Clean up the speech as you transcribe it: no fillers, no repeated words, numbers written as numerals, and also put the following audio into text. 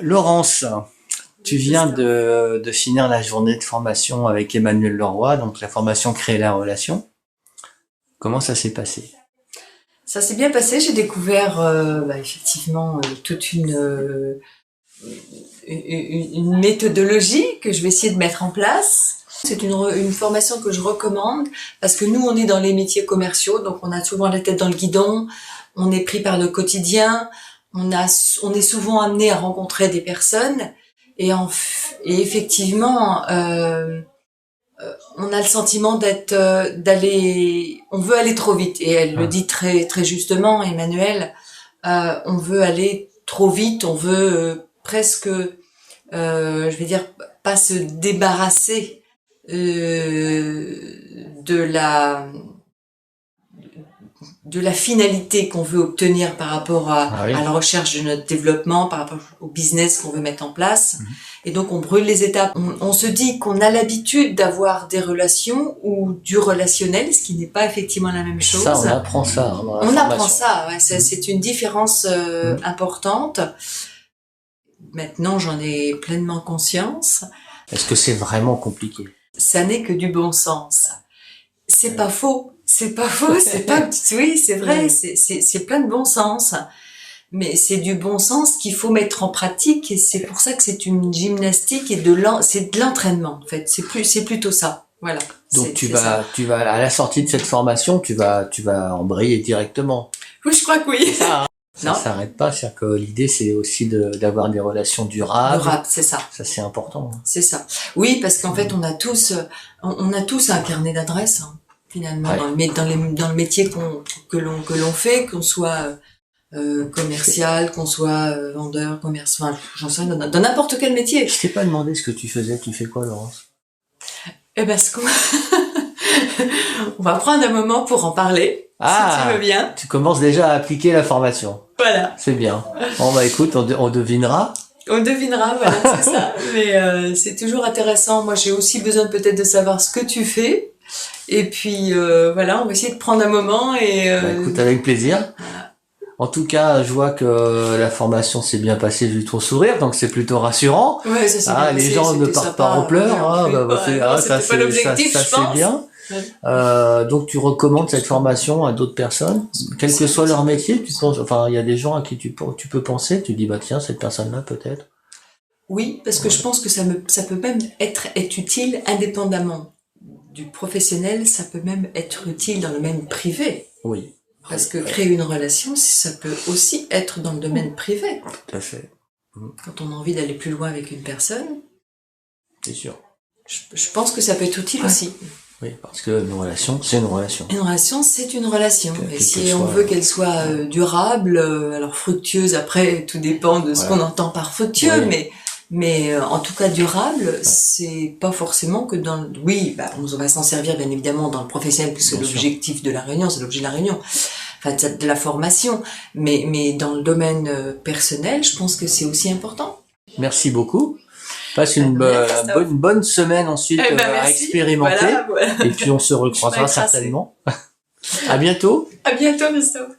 Laurence, tu viens de finir la journée de formation avec Emmanuel Leroy, donc la formation Créer la relation. Comment ça s'est passé? Ça s'est bien passé, j'ai découvert effectivement toute une méthodologie que je vais essayer de mettre en place. C'est une formation que je recommande parce que nous, on est dans les métiers commerciaux, donc on a souvent la tête dans le guidon, on est pris par le quotidien, on est souvent amené à rencontrer des personnes et effectivement, on a le sentiment on veut aller trop vite et elle le dit très très justement, Emmanuel. On veut aller trop vite, on veut presque, je vais dire, pas se débarrasser de la finalité qu'on veut obtenir par rapport à la recherche de notre développement, par rapport au business qu'on veut mettre en place. Et donc, on brûle les étapes. On se dit qu'on a l'habitude d'avoir des relations ou du relationnel, ce qui n'est pas effectivement la même chose. Ça, on apprend ça. On apprend ça, ouais. C'est une différence importante. Maintenant, j'en ai pleinement conscience. Est-ce que c'est vraiment compliqué? Ça n'est que du bon sens. C'est pas faux. C'est pas faux, oui, c'est vrai, c'est plein de bon sens. Mais c'est du bon sens qu'il faut mettre en pratique et c'est pour ça que c'est une gymnastique et c'est de l'entraînement, en fait. C'est plutôt ça. Voilà. Donc tu vas à la sortie de cette formation, tu vas embrayer directement. Oui, je crois que oui. Ça s'arrête pas, c'est-à-dire que l'idée c'est aussi d'avoir des relations durables. C'est ça. Ça c'est important. C'est ça. Oui, parce qu'en fait on a tous un carnet d'adresses. Finalement, dans le métier que l'on fait, qu'on soit commercial, qu'on soit vendeur, commerçant, enfin, j'en sais rien, dans n'importe quel métier. Je t'ai pas demandé ce que tu faisais. Tu fais quoi, Laurence? Eh ben, on va prendre un moment pour en parler, si tu veux bien. Tu commences déjà à appliquer la formation. Voilà. C'est bien. Bon, bah écoute, on devinera. On devinera, voilà, c'est ça. Mais c'est toujours intéressant. Moi, j'ai aussi besoin peut-être de savoir ce que tu fais. Et puis voilà, on va essayer de prendre un moment et écoute, avec plaisir. En tout cas, je vois que la formation s'est bien passée vu ton sourire, donc c'est plutôt rassurant. Ouais, ça s'est bien passé, les gens ne partent pas en pleurs. Ça c'est bien. Ouais. Donc tu recommandes cette formation à d'autres personnes, quel que soit leur métier. Tu penses, enfin, il y a des gens à qui tu peux penser. Tu dis bah tiens, cette personne-là peut-être. Oui, parce que je pense que ça peut même être utile indépendamment du professionnel, ça peut même être utile dans le domaine privé. Oui. Parce que créer une relation, ça peut aussi être dans le domaine privé. Tout à fait. Quand on a envie d'aller plus loin avec une personne. C'est sûr. Je pense que ça peut être utile aussi. Oui, parce que une relation, c'est une relation. Une relation, c'est une relation. Et si on veut qu'elle soit durable, alors fructueuse, après, tout dépend de ce qu'on entend par fructueux, mais en tout cas durable, c'est pas forcément que on va s'en servir bien évidemment dans le professionnel puisque c'est l'objectif de la réunion, c'est l'objet de la réunion, enfin de la formation, mais dans le domaine personnel, je pense que c'est aussi important. Merci beaucoup. Passe une bonne semaine ensuite à expérimenter. Voilà. Et puis on se recroisera certainement. À bientôt. À bientôt, Christophe.